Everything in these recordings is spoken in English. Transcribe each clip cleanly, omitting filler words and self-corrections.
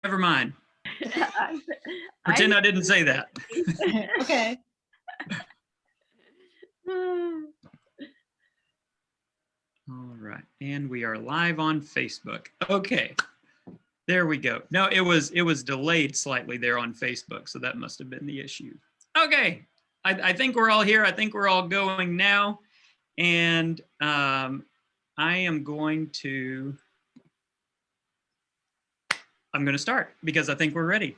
Never mind. I- Pretend I didn't say that. Okay. All right, and we are live on Facebook. Okay, there we go. No, it was delayed slightly there on Facebook, so that must have been the issue. Okay, I think we're all here. I think we're all going now, and I am going to. I'm going to start because I think we're ready.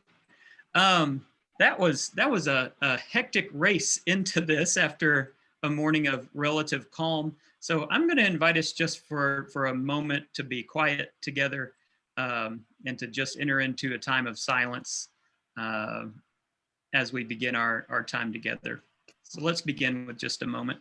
That was a hectic race into this after a morning of relative calm. So I'm going to invite us just for a moment to be quiet together and to just enter into a time of silence as we begin our time together. So let's begin with just a moment.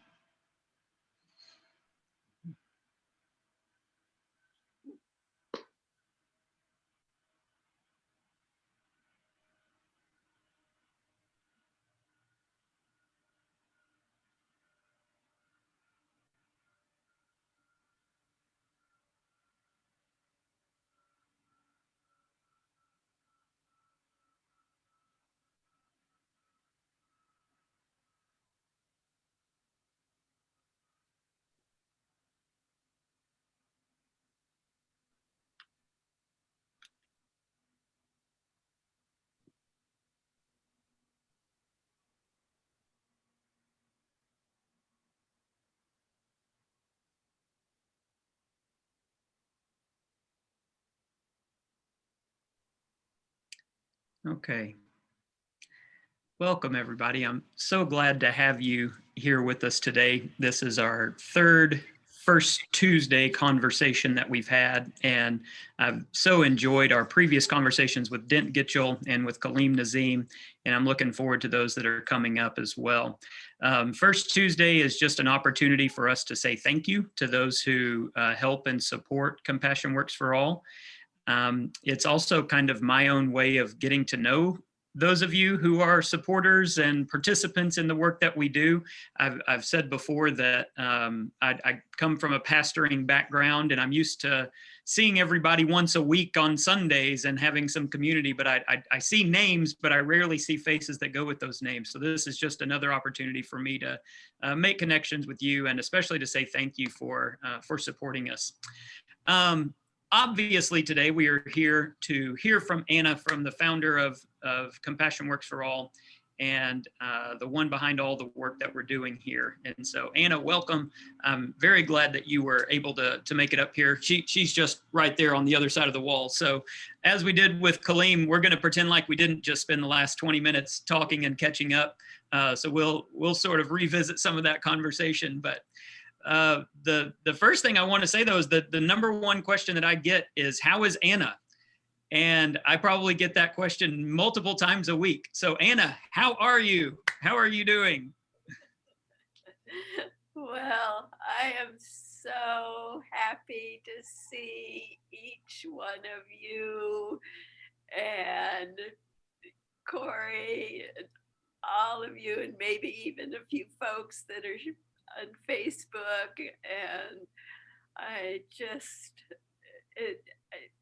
Okay. Welcome, everybody. I'm so glad to have you here with us today. This is our first Tuesday conversation that we've had, and I've so enjoyed our previous conversations with Dent Gitchell and with Kaleem Nazim, and I'm looking forward to those that are coming up as well. First Tuesday is just an opportunity for us to say thank you to those who help and support Compassion Works for All. It's also kind of my own way of getting to know those of you who are supporters and participants in the work that we do. I've said before that I come from a pastoring background, and I'm used to seeing everybody once a week on Sundays and having some community, but I see names, but I rarely see faces that go with those names. So this is just another opportunity for me to make connections with you, and especially to say thank you for supporting us. Obviously, today we are here to hear from Anna, from the founder of Compassion Works for All, and the one behind all the work that we're doing here. And so, Anna, welcome. I'm very glad that you were able to make it up here. She's just right there on the other side of the wall. So, as we did with Kaleem, we're going to pretend like we didn't just spend the last 20 minutes talking and catching up. So we'll sort of revisit some of that conversation, but. The first thing I want to say, though, is that the number one question that I get is, how is Anna? And I probably get that question multiple times a week. So Anna, how are you? How are you doing? Well, I am so happy to see each one of you and Corey and all of you, and maybe even a few folks that are on Facebook, and it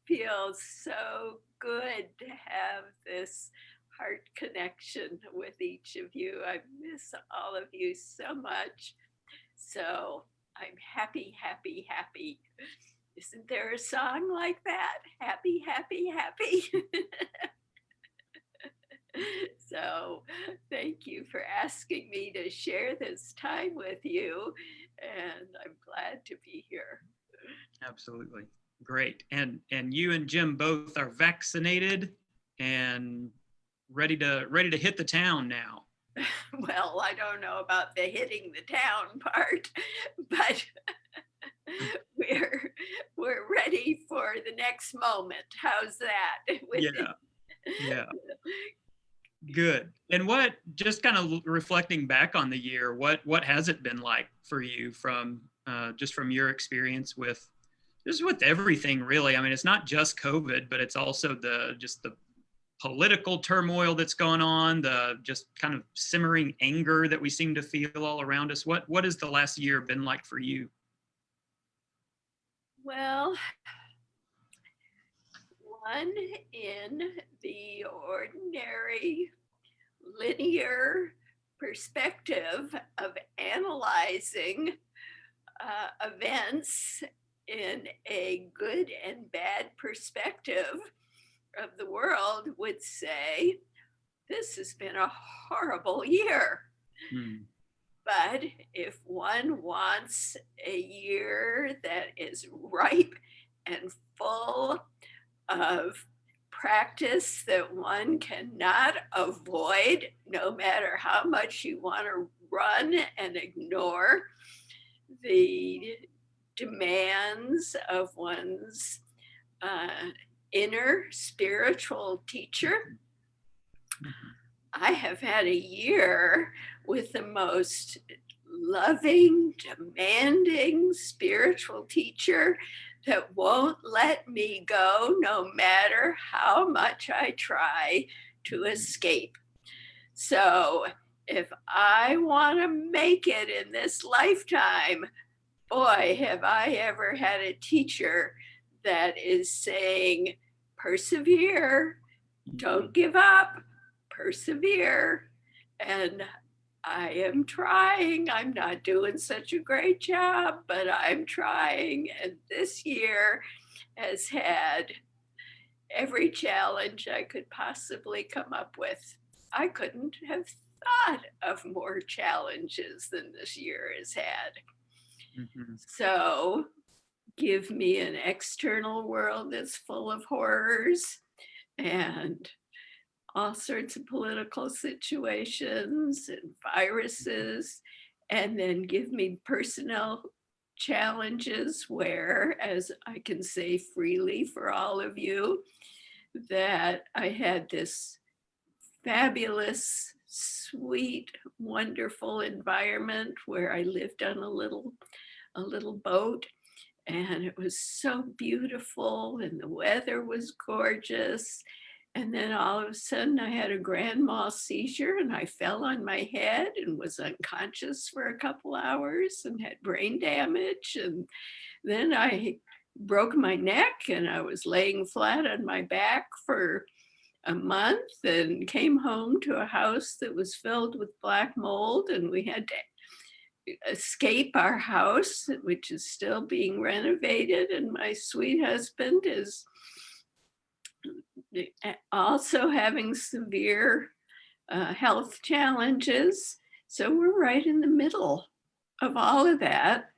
feels so good to have this heart connection with each of you. I miss all of you so much. So I'm happy, happy, happy. Isn't there a song like that? Happy, happy, happy. So thank you for asking me to share this time with you, and I'm glad to be here. Absolutely. Great. And you and Jim both are vaccinated and ready to hit the town now. Well, I don't know about the hitting the town part, but we're ready for the next moment. How's that? Yeah. Good. And what, just kind of reflecting back on the year, what has it been like for you from just from your experience with everything, really? I mean, it's not just COVID, but it's also the political turmoil that's gone on, the just kind of simmering anger that we seem to feel all around us. What has the last year been like for you? Well, one in the ordinary linear perspective of analyzing events in a good and bad perspective of the world would say, this has been a horrible year. Mm. But if one wants a year that is ripe and full of practice that one cannot avoid, no matter how much you want to run and ignore the demands of one's uh, inner spiritual teacher. I have had a year with the most loving, demanding spiritual teacher that won't let me go no matter how much I try to escape. So if I want to make it in this lifetime, boy, have I ever had a teacher that is saying, persevere, don't give up, persevere. And I am trying. I'm not doing such a great job, but I'm trying. And this year has had every challenge I could possibly come up with. I couldn't have thought of more challenges than this year has had. Mhm. So give me an external world that's full of horrors and all sorts of political situations and viruses, and then give me personal challenges where, as I can say freely for all of you, that I had this fabulous, sweet, wonderful environment where I lived on a little boat, and it was so beautiful and the weather was gorgeous. And then all of a sudden I had a grand mal seizure and I fell on my head and was unconscious for a couple hours and had brain damage. And then I broke my neck and I was laying flat on my back for a month and came home to a house that was filled with black mold, and we had to escape our house, which is still being renovated. And my sweet husband is also having severe health challenges. So we're right in the middle of all of that.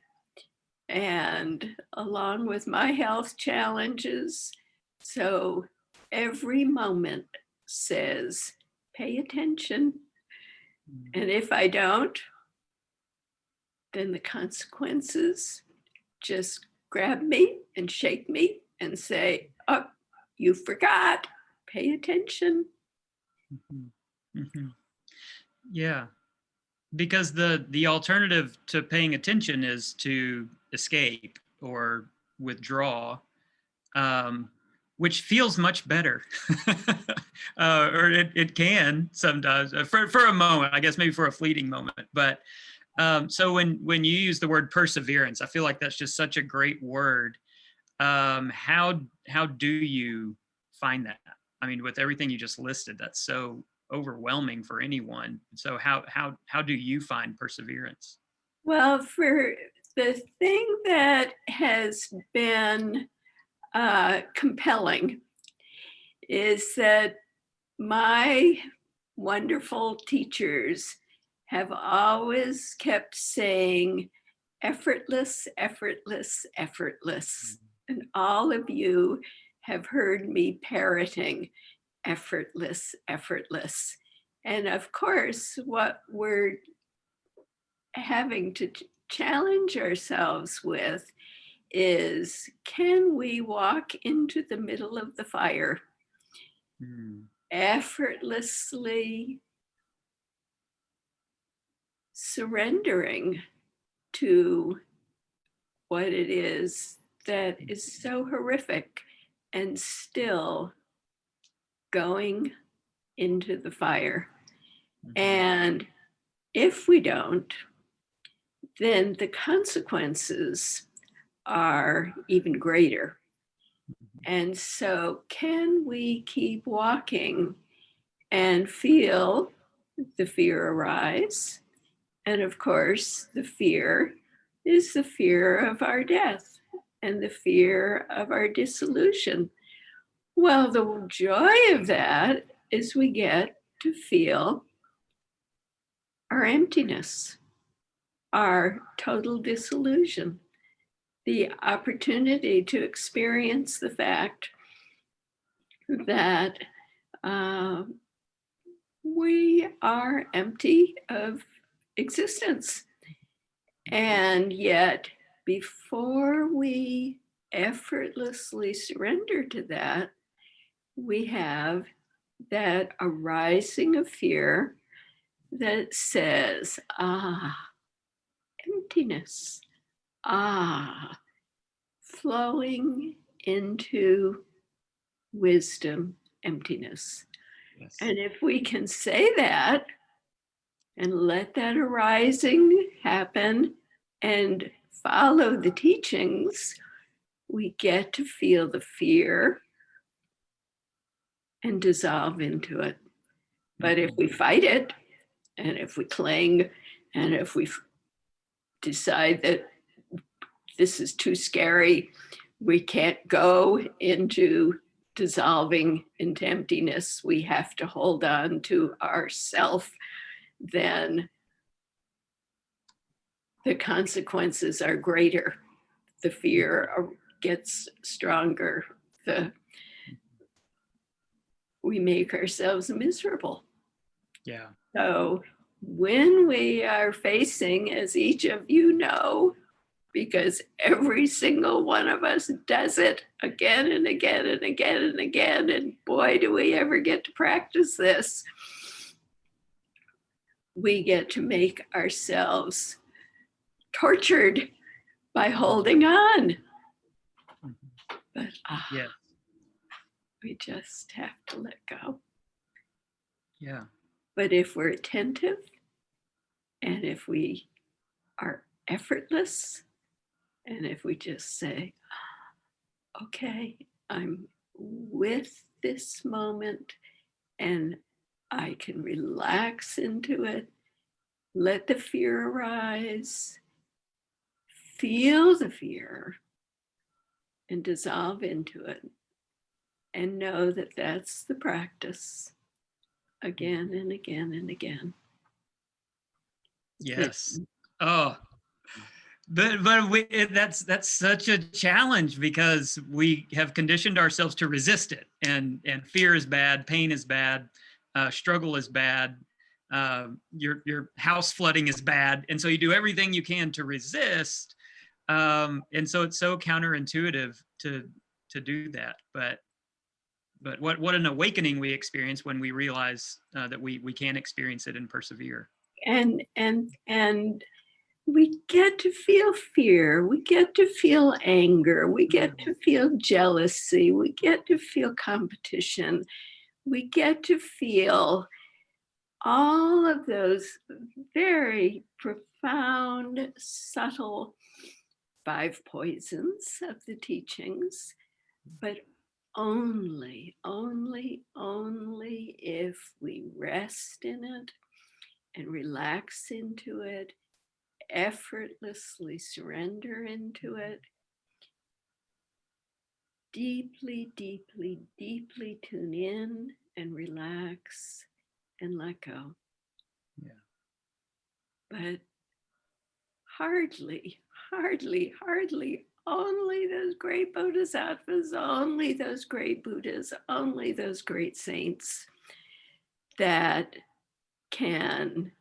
And along with my health challenges. So every moment says, pay attention. And if I don't, then the consequences just grab me and shake me and say, oh, you forgot, pay attention. Mhm. Mhm. Yeah, because the alternative to paying attention is to escape or withdraw, um, which feels much better, or it can sometimes for a moment, I guess maybe for a fleeting moment. But so when you use the word perseverance, I feel like that's just such a great word. How do you find that? I mean, with everything you just listed, that's so overwhelming for anyone. So how do you find perseverance? Well, for the thing that has been compelling is that my wonderful teachers have always kept saying, effortless, effortless, effortless. And all of you have heard me parroting effortless, effortless. And of course, what we're having to challenge ourselves with is, can we walk into the middle of the fire Mm. effortlessly surrendering to what it is that is so horrific and still going into the fire? Mhm. And if we don't, then the consequences are even greater. And so, can we keep walking and feel the fear arise? And of course, the fear is the fear of our death and the fear of our dissolution. Well, the joy of that is we get to feel our emptiness, our total disillusion, the opportunity to experience the fact that uh, we are empty of existence. And yet, before we effortlessly surrender to that, we have that arising of fear that says, emptiness, flowing into wisdom, emptiness. Yes. And if we can say that and let that arising happen and follow the teachings, we get to feel the fear and dissolve into it. But if we fight it, and if we cling, and if we decide that this is too scary, we can't go into dissolving into emptiness, we have to hold on to ourself, then the consequences are greater. The fear gets stronger. We make ourselves miserable. Yeah. So when we are facing, as each of you know, because every single one of us does it again and again and again and again, and boy, do we ever get to practice this, we get to make ourselves tortured by holding on. But Yeah. we just have to let go. Yeah. But if we're attentive and if we are effortless, and if we just say, okay, I'm with this moment and I can relax into it, let the fear arise, feel the fear, and dissolve into it, and know that that's the practice again and again and again. Yes. Oh, that's such a challenge because we have conditioned ourselves to resist it, and fear is bad, pain is bad, struggle is bad, your house flooding is bad, and so you do everything you can to resist, and so it's so counterintuitive to do that, but what an awakening we experience when we realize that we can experience it and persevere. And we get to feel fear, we get to feel anger, we get to feel jealousy, we get to feel competition, we get to feel all of those very profound, subtle 5 poisons of the teachings, but only if we rest in it and relax into it, effortlessly surrender into it, deeply, deeply, deeply tune in and relax and let go. Yeah. But hardly, only those great bodhisattvas, only those great Buddhas, only those great saints that can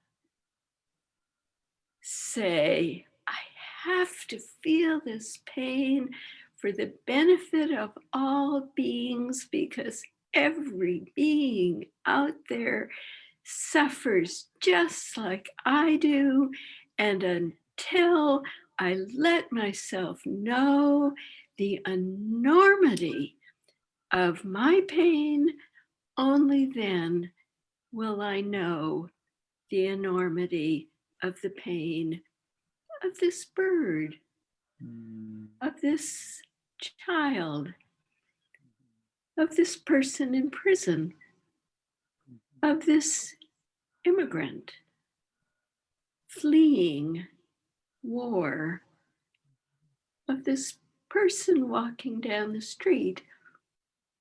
say, I have to feel this pain for the benefit of all beings, because every being out there suffers just like I do. And until I let myself know the enormity of my pain, only then will I know the enormity of the pain of this bird, Mm. of this child, of this person in prison, of this immigrant fleeing war, of this person walking down the street.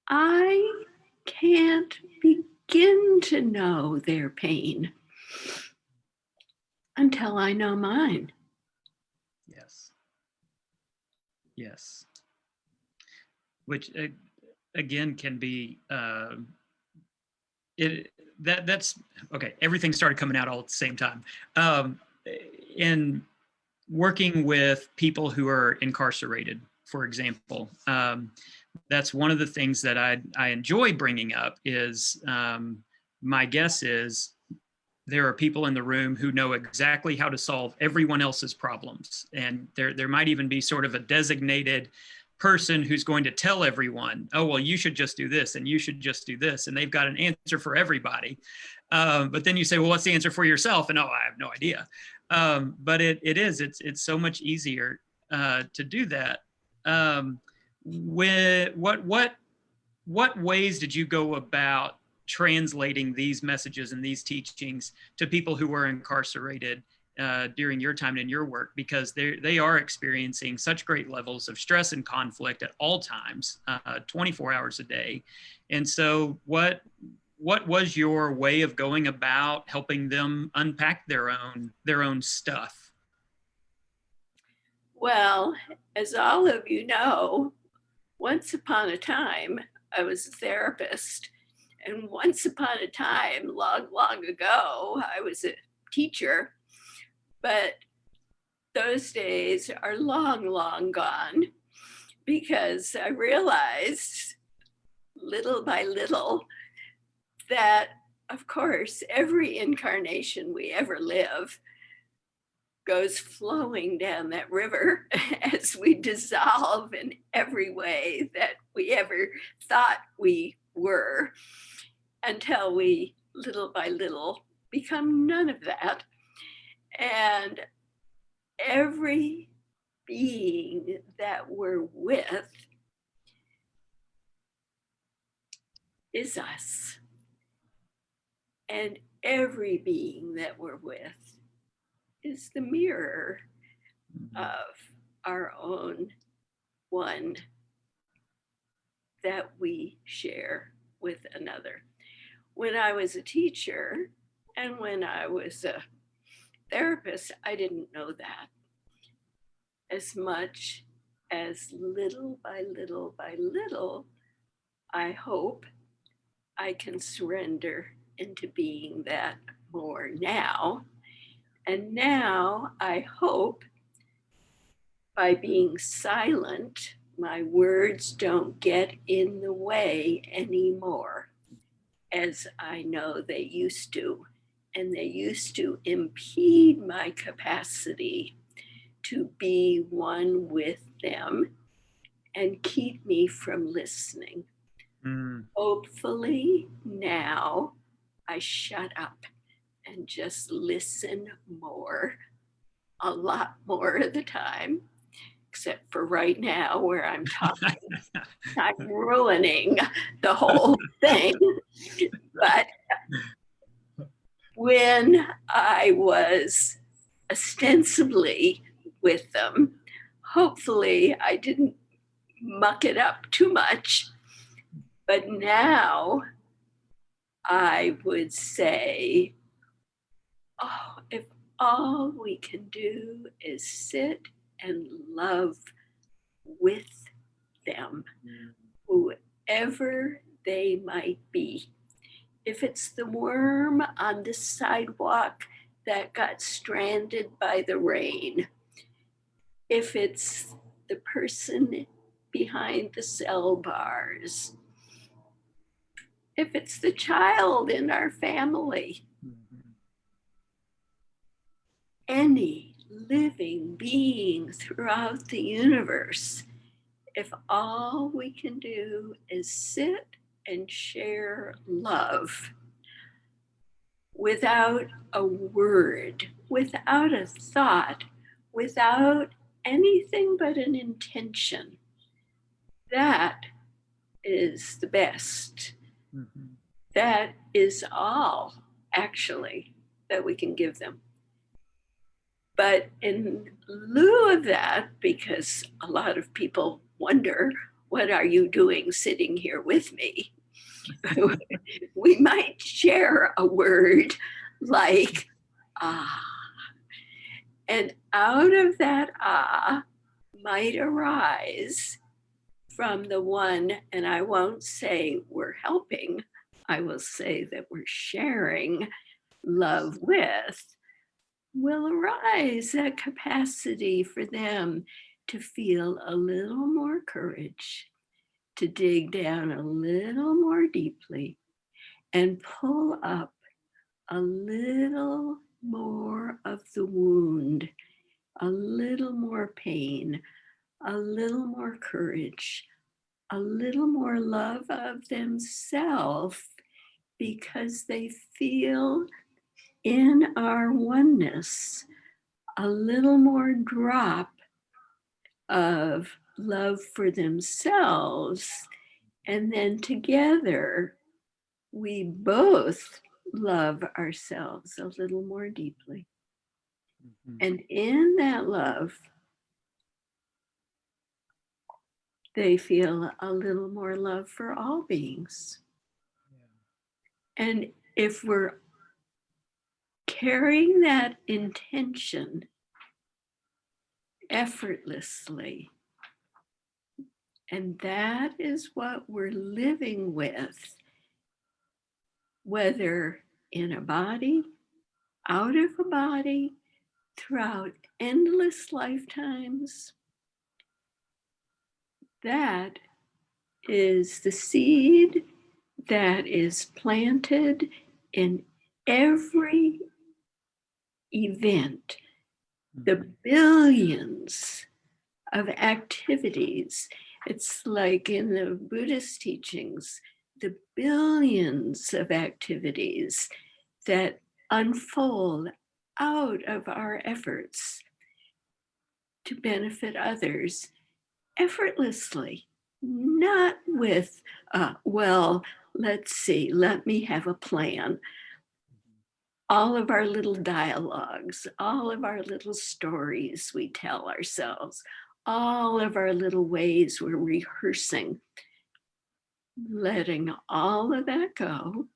I can't begin to know their pain until I know mine. Yes. Yes. Which again can be that's okay. Everything started coming out all at the same time. In working with people who are incarcerated, for example, that's one of the things that I enjoy bringing up is my guess is there are people in the room who know exactly how to solve everyone else's problems. And there might even be sort of a designated person who's going to tell everyone, oh, well, you should just do this and you should just do this. And they've got an answer for everybody. But then you say, well, what's the answer for yourself? And oh, I have no idea. But it's so much easier to do that. What ways did you go about translating these messages and these teachings to people who were incarcerated during your time in your work, because they are experiencing such great levels of stress and conflict at all times, 24 hours a day. And so what was your way of going about helping them unpack their own stuff? Well, as all of you know, once upon a time, I was a therapist. And once upon a time, long, long ago, I was a teacher. But those days are long, long gone, because I realized little by little that, of course, every incarnation we ever live goes flowing down that river as we dissolve in every way that we ever thought we were, until we, little by little, become none of that. And every being that we're with is us. And every being that we're with is the mirror of our own one that we share with another. When I was a teacher and when I was a therapist, I didn't know that. As much as little by little by little, I hope I can surrender into being that more now. And now I hope by being silent, my words don't get in the way anymore, as I know they used to. And they used to impede my capacity to be one with them and keep me from listening. Hopefully now I shut up and just listen more, a lot more of the time, except for right now where I'm talking. I'm ruining the whole thing. But when I was ostensibly with them, hopefully I didn't muck it up too much. But now I would say, oh, if all we can do is sit and love with them, whoever they might be. If it's the worm on the sidewalk that got stranded by the rain, if it's the person behind the cell bars, if it's the child in our family, any living being throughout the universe, if all we can do is sit and share love without a word, without a thought, without anything but an intention, that is the best. Mhm. That is all, actually, that we can give them. But in lieu of that, because a lot of people wonder, what are you doing sitting here with me? We might share a word like ah. And out of that ah might arise from the one, and I won't say we're helping, I will say that we're sharing love with, will arise that capacity for them to feel a little more courage, to dig down a little more deeply and pull up a little more of the wound, a little more pain, a little more courage, a little more love of themselves because they feel in our oneness a little more drop of love for themselves. And then together, we both love ourselves a little more deeply. Mhm. And in that love, they feel a little more love for all beings. And if we're carrying that intention effortlessly, and that is what we're living with, whether in a body, out of a body, throughout endless lifetimes, that is the seed that is planted in every event, the billions of activities. It's like in the Buddhist teachings, the billions of activities that unfold out of our efforts to benefit others effortlessly, not with, well, let's see, let me have a plan. All of our little dialogues, all of our little stories we tell ourselves, all of our little ways we're rehearsing, letting all of that go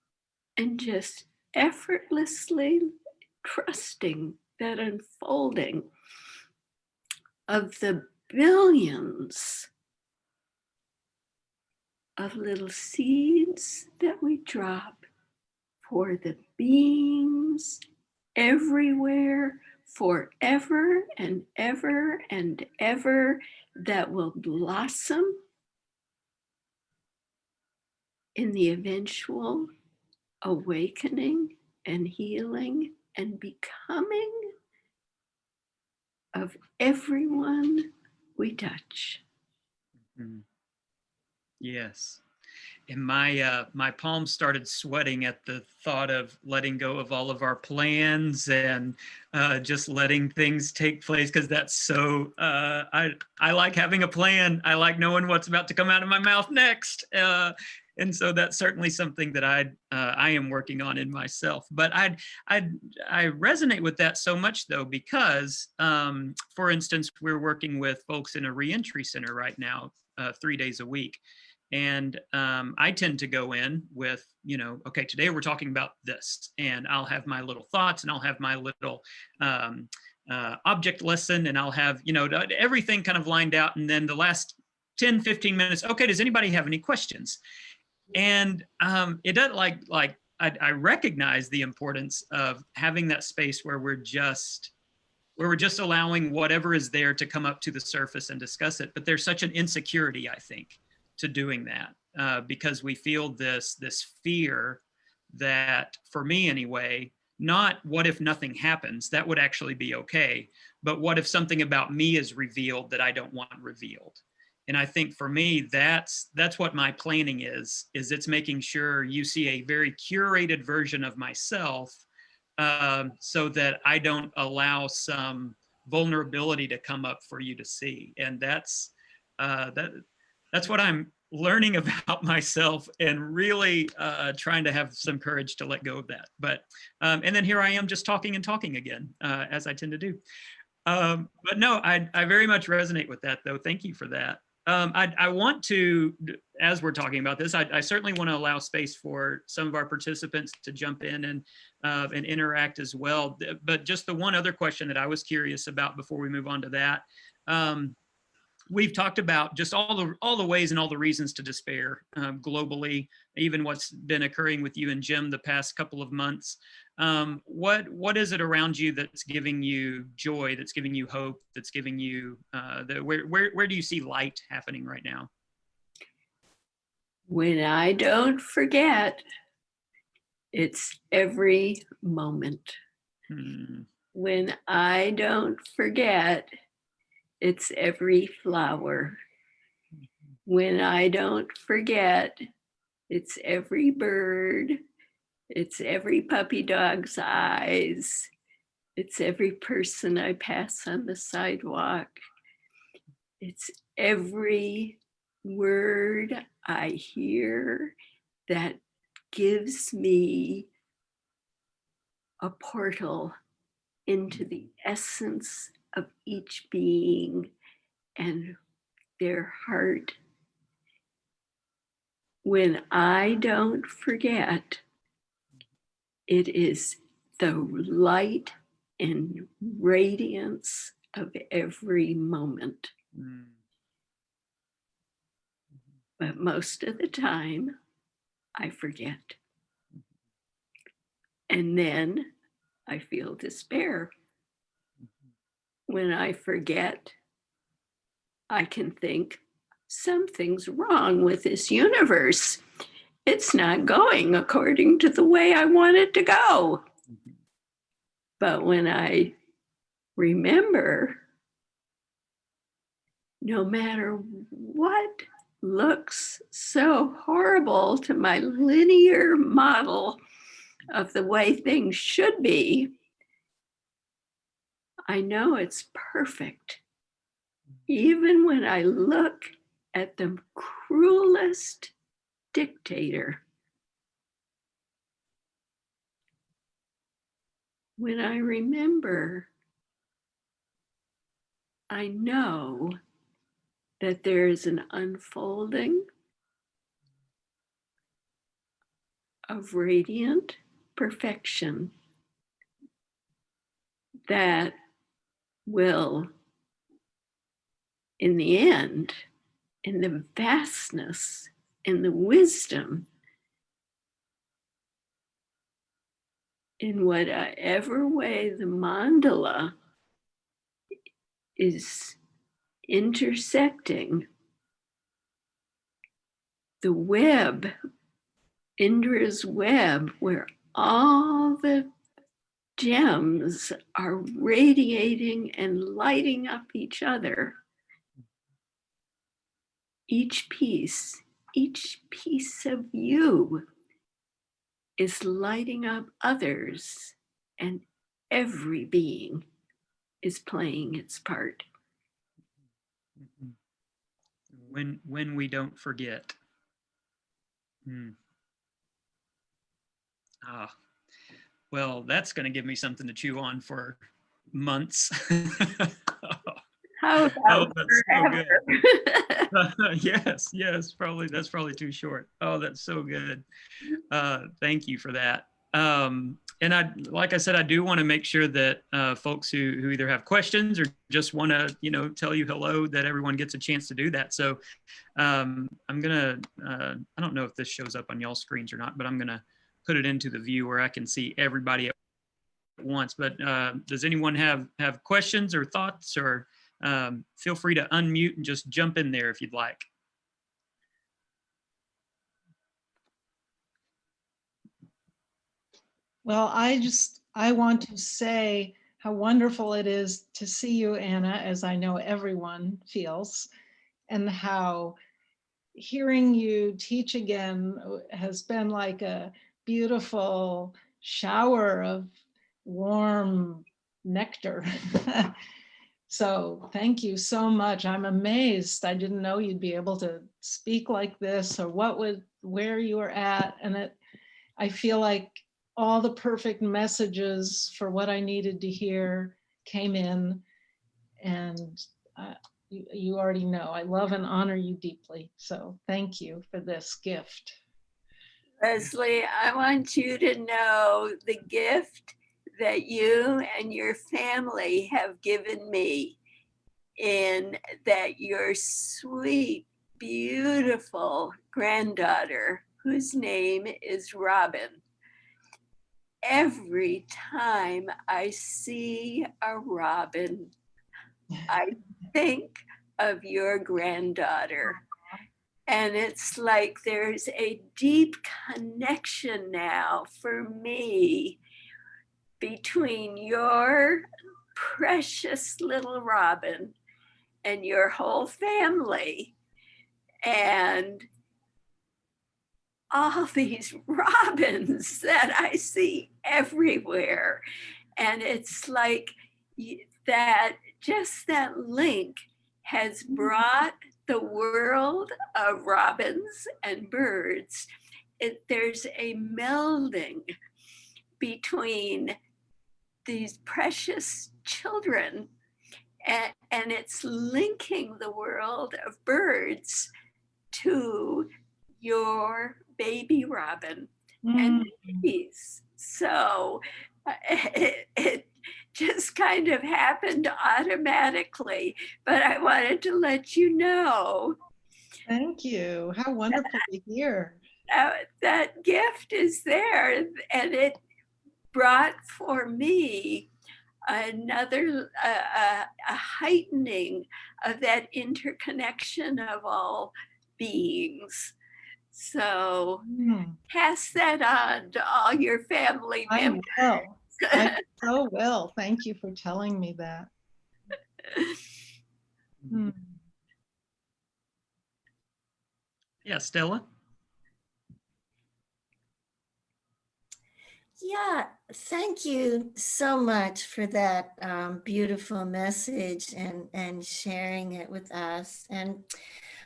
and just effortlessly trusting that unfolding of the billions of little seeds that we drop for the beings everywhere, forever and ever and ever, that will blossom in the eventual awakening and healing and becoming of everyone we touch. Mhm. Yes. And my palms started sweating at the thought of letting go of all of our plans and just letting things take place, because that's so I like having a plan. I like knowing what's about to come out of my mouth next. And so that's certainly something that I am working on in myself. But I resonate with that so much, though, because for instance, we're working with folks in a reentry center right now, 3 days a week. And I tend to go in with, okay, today we're talking about this, and I'll have my little thoughts, and I'll have my little object lesson, and I'll have, everything kind of lined out. And then the last 10, 15 minutes, okay, does anybody have any questions? And it doesn't like I recognize the importance of having that space where we're just allowing whatever is there to come up to the surface and discuss it. But there's such an insecurity, I think, to doing that, because we feel this fear that, for me anyway, not what if nothing happens, that would actually be okay, but what if something about me is revealed that I don't want revealed. And I think for me, that's what my planning is it's making sure you see a very curated version of myself, so that I don't allow some vulnerability to come up for you to see. And that's what I'm learning about myself and really trying to have some courage to let go of that. But and then here I am just talking and talking again, as I tend to do. But no, I very much resonate with that, though. Thank you for that. I want to, as we're talking about this, I certainly want to allow space for some of our participants to jump in and interact as well. But just the one other question that I was curious about before we move on to that. We've talked about just all the ways and all the reasons to despair globally, even what's been occurring with you and Jim the past couple of months. What is it around you that's giving you joy, that's giving you hope, that's giving you where do you see light happening right now? When I don't forget, it's every moment. When I don't forget, it's every flower. When I don't forget, it's every bird. It's every puppy dog's eyes. It's every person I pass on the sidewalk. It's every word I hear that gives me a portal into the essence of each being and their heart. When I don't forget, it is the light and radiance of every moment. But most of the time, I forget. And then I feel despair. When I forget, I can think something's wrong with this universe. It's not going according to the way I want it to go. But when I remember, no matter what looks so horrible to my linear model of the way things should be, I know it's perfect. Even when I look at the cruelest dictator, when I remember, I know that there is an unfolding of radiant perfection that will, in the end, in the vastness, in the wisdom, in whatever way the mandala is intersecting, the web, Indra's web, where all the gems are radiating and lighting up each other. Each piece of you is lighting up others, and every being is playing its part. When we don't forget. Well, that's going to give me something to chew on for months. How about forever? So yes, probably that's probably too short. Oh, that's so good. Thank you for that. And like I said, I do want to make sure that folks who either have questions or just want to, tell you hello, that everyone gets a chance to do that. So I'm gonna, I don't know if this shows up on y'all's screens or not, but I'm gonna put it into the view where I can see everybody at once. But does anyone have questions or thoughts, or feel free to unmute and just jump in there if you'd like. Well, I want to say how wonderful it is to see you, Anna, as I know everyone feels, and how hearing you teach again has been like a beautiful shower of warm nectar. So thank you so much. I'm amazed. I didn't know you'd be able to speak like this or where you were at. And I feel like all the perfect messages for what I needed to hear came in. And you already know, I love and honor you deeply. So thank you for this gift. Leslie, I want you to know the gift that you and your family have given me, in that your sweet, beautiful granddaughter, whose name is Robin. Every time I see a robin, I think of your granddaughter. And it's like there's a deep connection now for me between your precious little Robin and your whole family and all these robins that I see everywhere. And it's like that, just that link has brought the world of robins and birds. There's a melding between these precious children, and it's linking the world of birds to your baby robin and bees. So it just kind of happened automatically, but I wanted to let you know Thank you. How wonderful to hear. that gift is there, and it brought for me another a heightening of that interconnection of all beings. So pass that on to all your family I members. will. I so will. Thank you for telling me that. Yeah, Stella. Yeah, thank you so much for that beautiful message and sharing it with us. And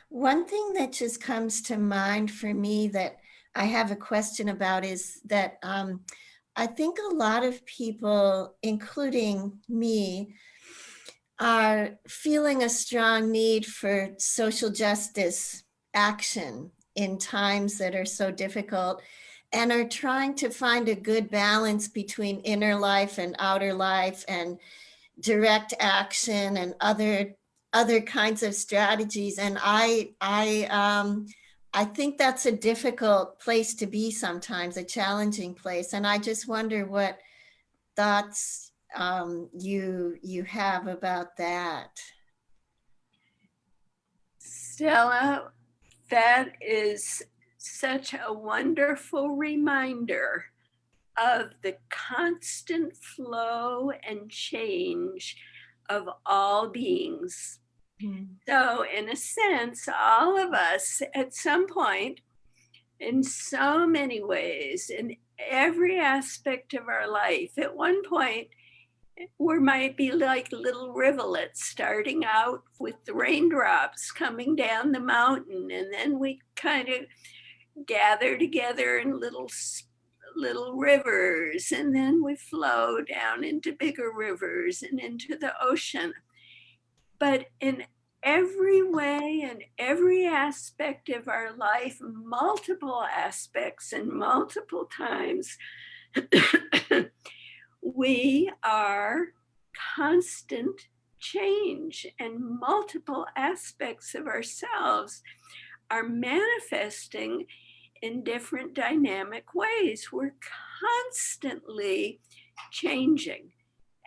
one thing that just comes to mind for me that I have a question about is that I think a lot of people, including me, are feeling a strong need for social justice action in times that are so difficult, and are trying to find a good balance between inner life and outer life and direct action and other kinds of strategies. And I think that's a difficult place to be sometimes, a challenging place. And I just wonder what thoughts you have about that. Stella, that is such a wonderful reminder of the constant flow and change of all beings. So, in a sense, all of us at some point, in so many ways, in every aspect of our life, at one point, we might be like little rivulets starting out with the raindrops coming down the mountain, and then we kind of gather together in little rivers, and then we flow down into bigger rivers and into the ocean. But in every way and every aspect of our life, multiple aspects and multiple times, we are constant change, and multiple aspects of ourselves are manifesting in different dynamic ways. We're constantly changing.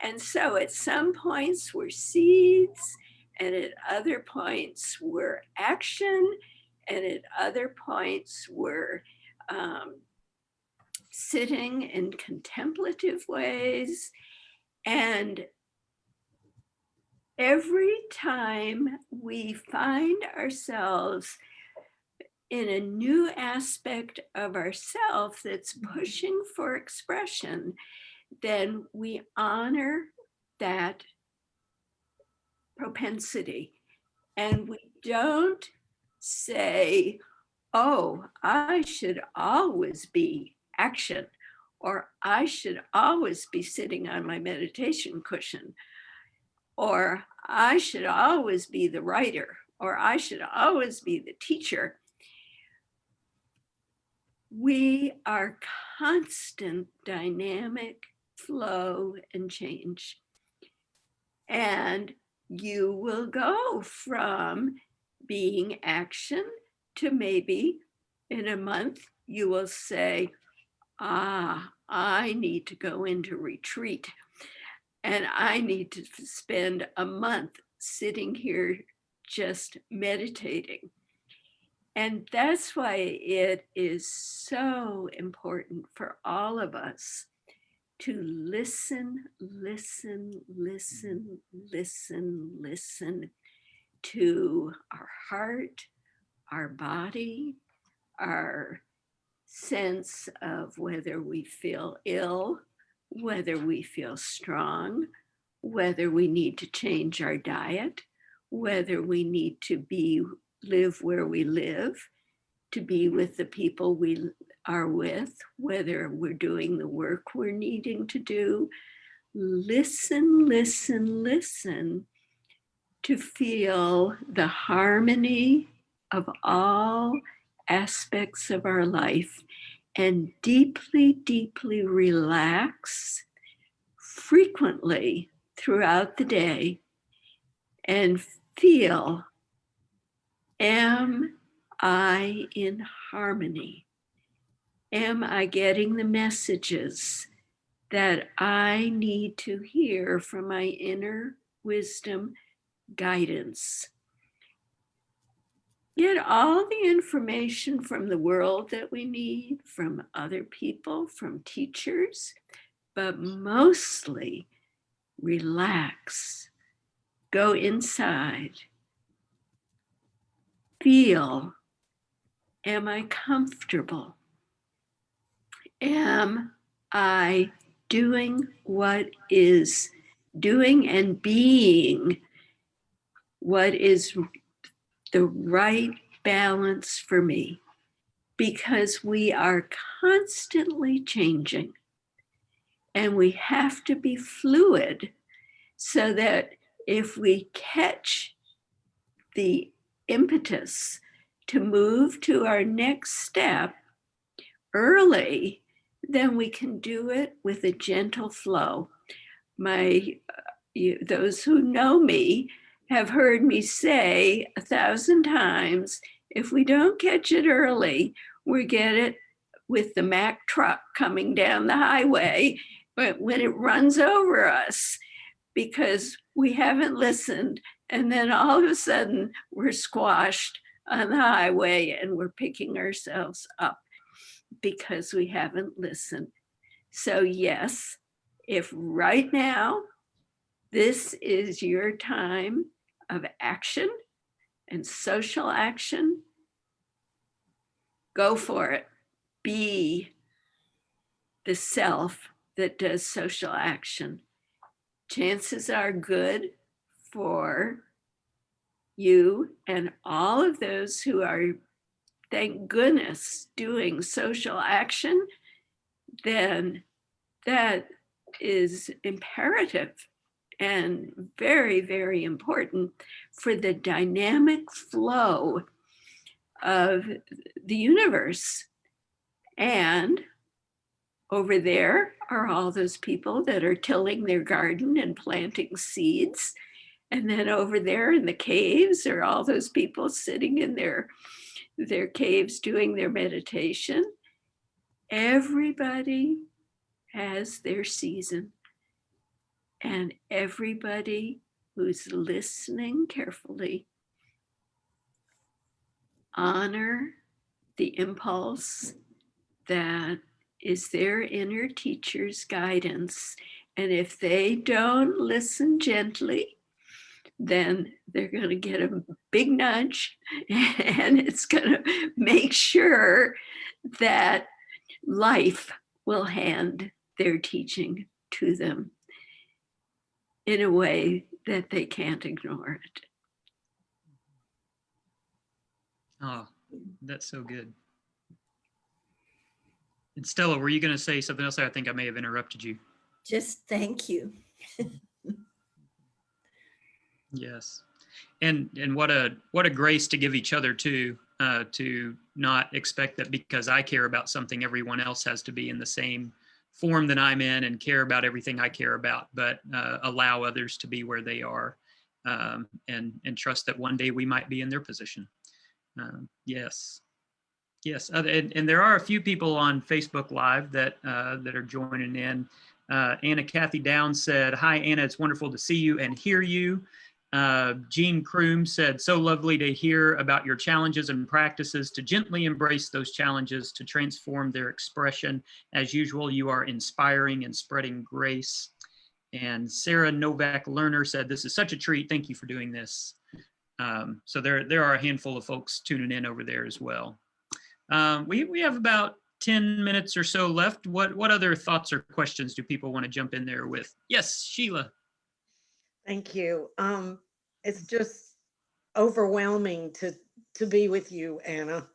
And so at some points we're seeds, and at other points we're action, and at other points we're sitting in contemplative ways. And every time we find ourselves in a new aspect of ourself that's pushing for expression, then we honor that propensity. And we don't say, oh, I should always be action, or I should always be sitting on my meditation cushion, or I should always be the writer, or I should always be the teacher. We are constant dynamic flow and change. And you will go from being action to maybe in a month, you will say, I need to go into retreat and I need to spend a month sitting here just meditating. And that's why it is so important for all of us to listen, listen, listen, listen, listen to our heart, our body, our sense of whether we feel ill, whether we feel strong, whether we need to change our diet, whether we need to live where we live, to be with the people we are with, whether we're doing the work we're needing to do. Listen, listen, listen to feel the harmony of all aspects of our life and deeply, deeply relax frequently throughout the day and feel, am I in harmony? Am I getting the messages that I need to hear from my inner wisdom guidance? Get all the information from the world that we need, from other people, from teachers, but mostly relax, go inside, feel, am I comfortable? Am I doing what is doing and being what is the right balance for me? Because we are constantly changing and we have to be fluid so that if we catch the impetus to move to our next step early, then we can do it with a gentle flow. Those who know me have heard me say 1,000 times, if we don't catch it early, we get it with the Mack truck coming down the highway when it runs over us because we haven't listened. And then all of a sudden we're squashed on the highway and we're picking ourselves up because we haven't listened. So yes, if right now, this is your time of action and social action, go for it. Be the self that does social action. Chances are good for you and all of those who are, thank goodness, doing social action, then that is imperative and very, very important for the dynamic flow of the universe. And over there are all those people that are tilling their garden and planting seeds. And then over there in the caves are all those people sitting in their caves doing their meditation. Everybody has their season. And everybody who's listening carefully, honor the impulse that is their inner teacher's guidance. And if they don't listen gently, then they're going to get a big nudge and it's going to make sure that life will hand their teaching to them. in a way that they can't ignore it. Oh, that's so good. And Stella, were you going to say something else? I think I may have interrupted you. Just thank you. Yes. And what a grace to give each other too, to not expect that because I care about something, everyone else has to be in the same form that I'm in and care about everything I care about, but allow others to be where they are, and trust that one day we might be in their position. Yes. Yes, and there are a few people on Facebook Live that are joining in. Anna Kathy Downs said, "Hi Anna, it's wonderful to see you and hear you." Jean Kroom said, "So lovely to hear about your challenges and practices to gently embrace those challenges to transform their expression. As usual, you are inspiring and spreading grace." And Sarah Novak Lerner said, "This is such a treat. Thank you for doing this." So there are a handful of folks tuning in over there as well. We have about 10 minutes or so left. What other thoughts or questions do people want to jump in there with? Yes, Sheila. Thank you. It's just overwhelming to be with you, Anna.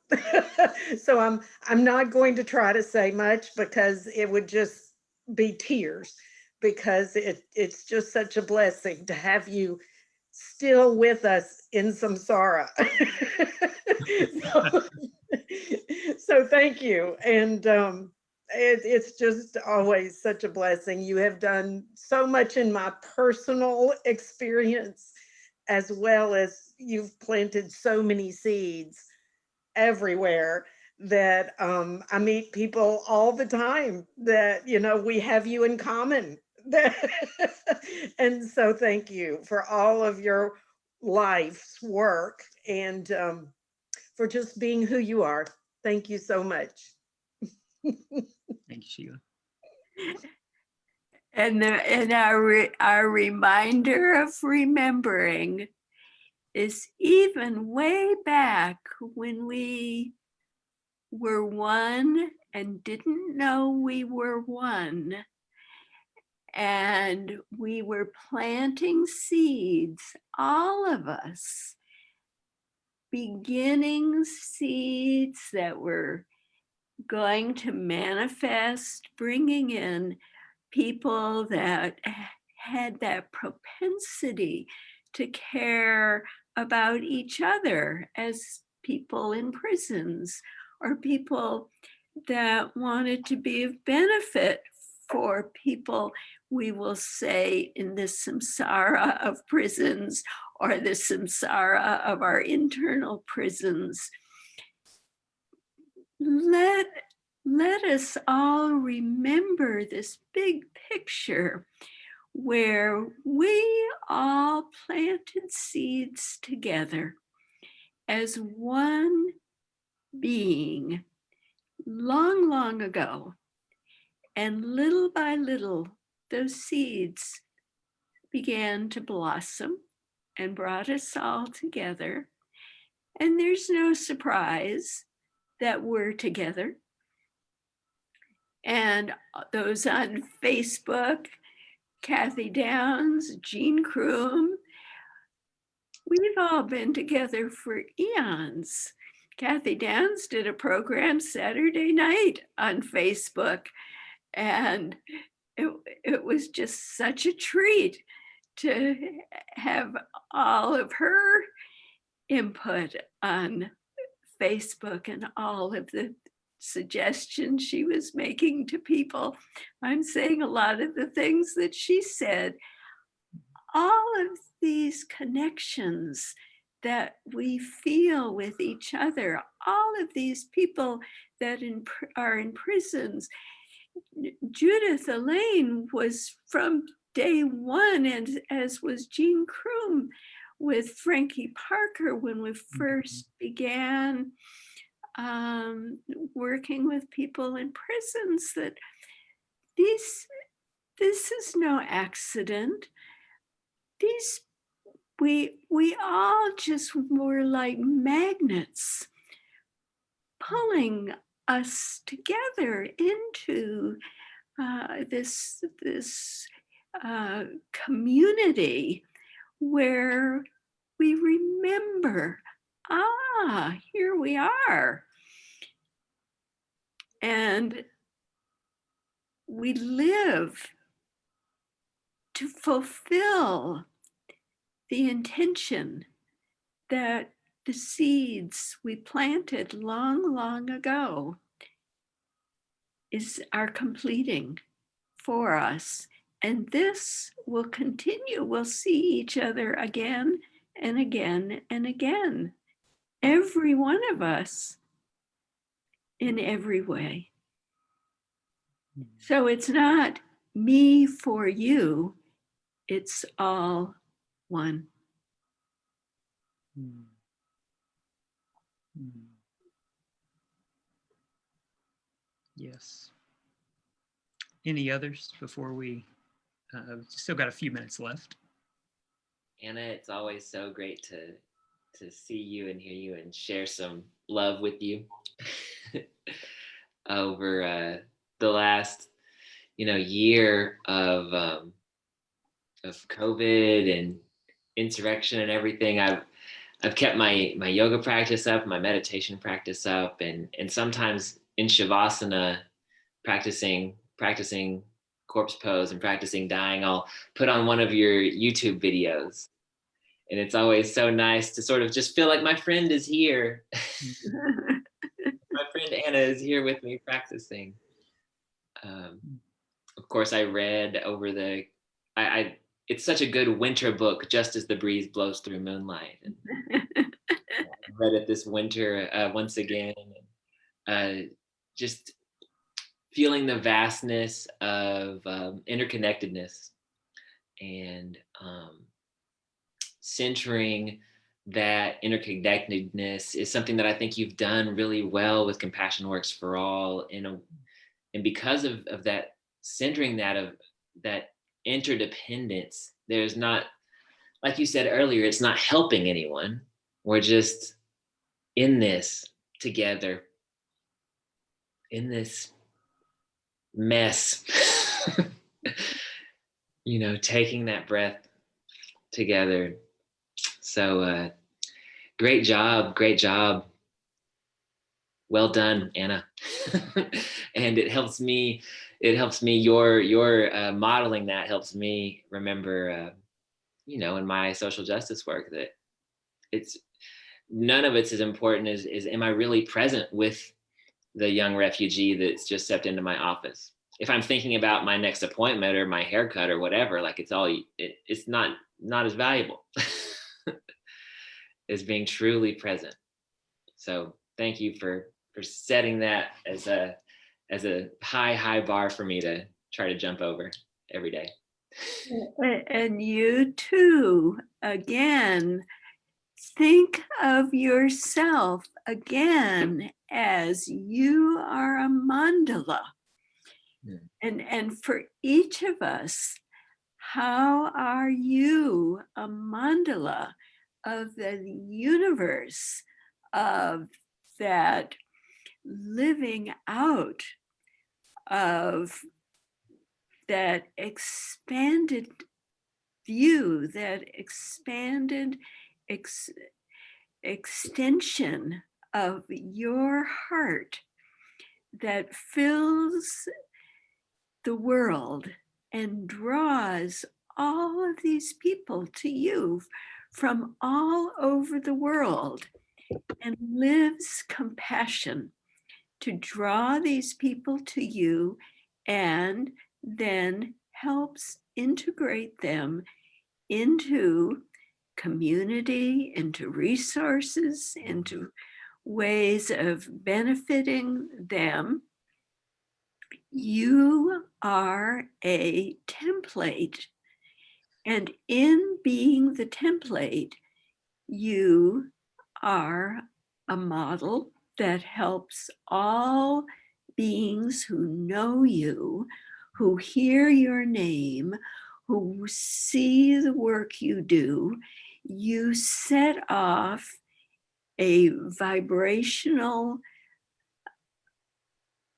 So I'm not going to try to say much because it would just be tears, because it's just such a blessing to have you still with us in samsara. so, so thank you. And it's just always such a blessing. You have done so much in my personal experience, as well as you've planted so many seeds everywhere that I meet people all the time that, you know, we have you in common. And so thank you for all of your life's work, and for just being who you are. Thank you so much. Thank you, Sheila. And our reminder of remembering is even way back when we were one and didn't know we were one. And we were planting seeds, all of us, beginning seeds that were going to manifest, bringing in people that had that propensity to care about each other as people in prisons, or people that wanted to be of benefit for people, we will say, in the samsara of prisons, or the samsara of our internal prisons. Let us all remember this big picture where we all planted seeds together as one being long, long ago. And little by little, those seeds began to blossom and brought us all together. And there's no surprise that we're together. And those on Facebook, Kathy Downs, Jean Kroom, we've all been together for eons. Kathy Downs did a program Saturday night on Facebook, and it was just such a treat to have all of her input on Facebook and all of the suggestions she was making to people. I'm saying a lot of the things that she said. All of these connections that we feel with each other, all of these people that are in prisons. Judith Elaine was from day one, and as was Jean Kroom with Frankie Parker when we first began working with people in prisons, that this is no accident. We all just were like magnets pulling us together into this community where we remember, here we are. And we live to fulfill the intention that the seeds we planted long, long ago are completing for us. And this will continue. We'll see each other again and again and again. Every one of us in every way. So it's not me for you, it's all one. Mm. Mm. Yes. Any others before we still got a few minutes left? Anna, it's always so great to see you and hear you and share some love with you over the last year of COVID and insurrection and everything. I've kept my yoga practice up, my meditation practice up, and sometimes in shavasana, practicing corpse pose and practicing dying, I'll put on one of your YouTube videos. And it's always so nice to sort of just feel like my friend is here. My friend Anna is here with me practicing. Of course, I read over it's such a good winter book, Just as the Breeze Blows Through Moonlight. And I read it this winter once again. Just feeling the vastness of interconnectedness and centering that interconnectedness is something that I think you've done really well with Compassion Works for All. And because of that, centering that interdependence, there's not, like you said earlier, it's not helping anyone. We're just in this together, in this mess, taking that breath together. So great job. Well done, Anna. And it helps me, your modeling that helps me remember, in my social justice work, that it's none of it's as important as am I really present with the young refugee that's just stepped into my office. If I'm thinking about my next appointment or my haircut or whatever, like it's not as valuable as being truly present. So thank you for setting that as a high bar for me to try to jump over every day. And you too, again, think of yourself again as you are a mandala. Yeah. And for each of us, how are you a mandala of the universe, of that living out of that expanded view, that expanded extension of your heart that fills the world and draws all of these people to you from all over the world, and lives compassion to draw these people to you, and then helps integrate them into community, into resources, into ways of benefiting them. You are a template. And in being the template, you are a model that helps all beings who know you, who hear your name, who see the work you do. You set off a vibrational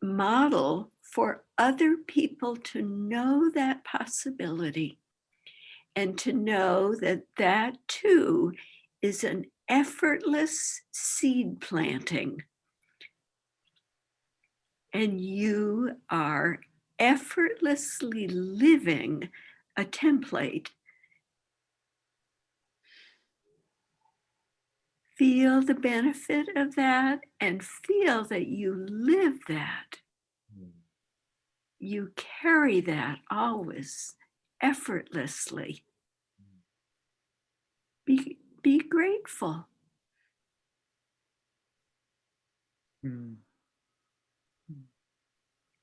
model for other people to know that possibility and to know that that too is an effortless seed planting. And you are effortlessly living a template. Feel the benefit of that and feel that you live that. You carry that always effortlessly. Be grateful. Mm.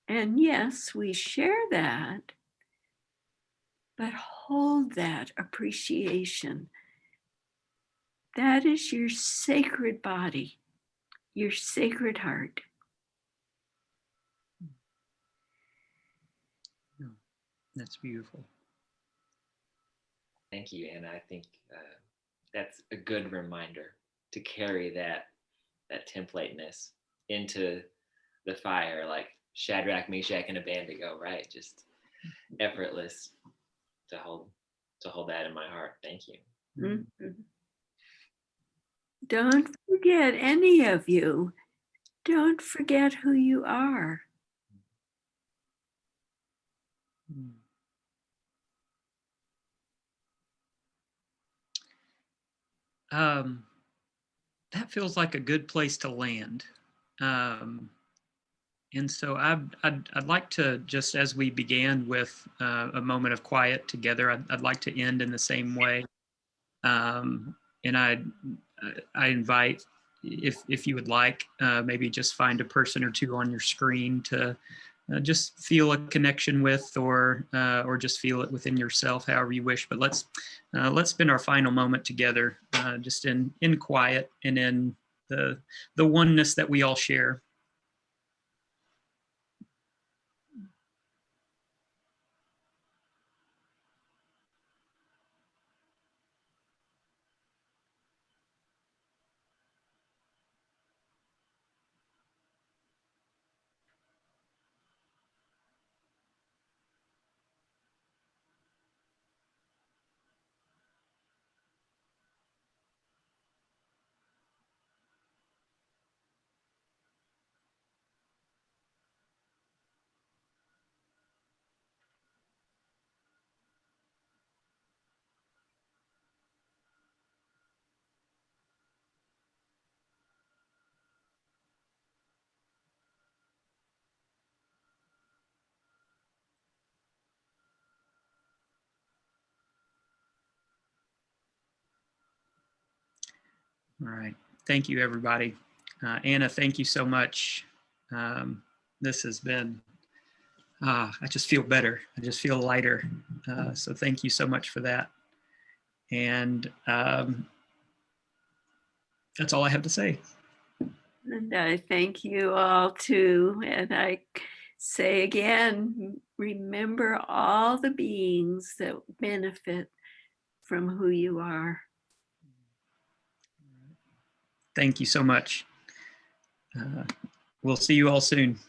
And yes, we share that, but hold that appreciation. That is your sacred body, your sacred heart. That's beautiful. Thank you, Anna. I think that's a good reminder to carry that templateness into the fire, like Shadrach, Meshach, and Abednego, right? Just effortless to hold that in my heart. Thank you. Mm-hmm. Don't forget, any of you, don't forget who you are. That feels like a good place to land. And so I'd like to, just as we began with a moment of quiet together, I'd like to end in the same way. And I invite, if you would like, maybe just find a person or two on your screen to just feel a connection with, or just feel it within yourself, however you wish. But let's spend our final moment together, just in quiet and in the oneness that we all share. All right. Thank you, everybody. Anna, thank you so much. This has been, I just feel better. I just feel lighter. So thank you so much for that. And that's all I have to say. And I thank you all too. And I say again, remember all the beings that benefit from who you are. Thank you so much. We'll see you all soon.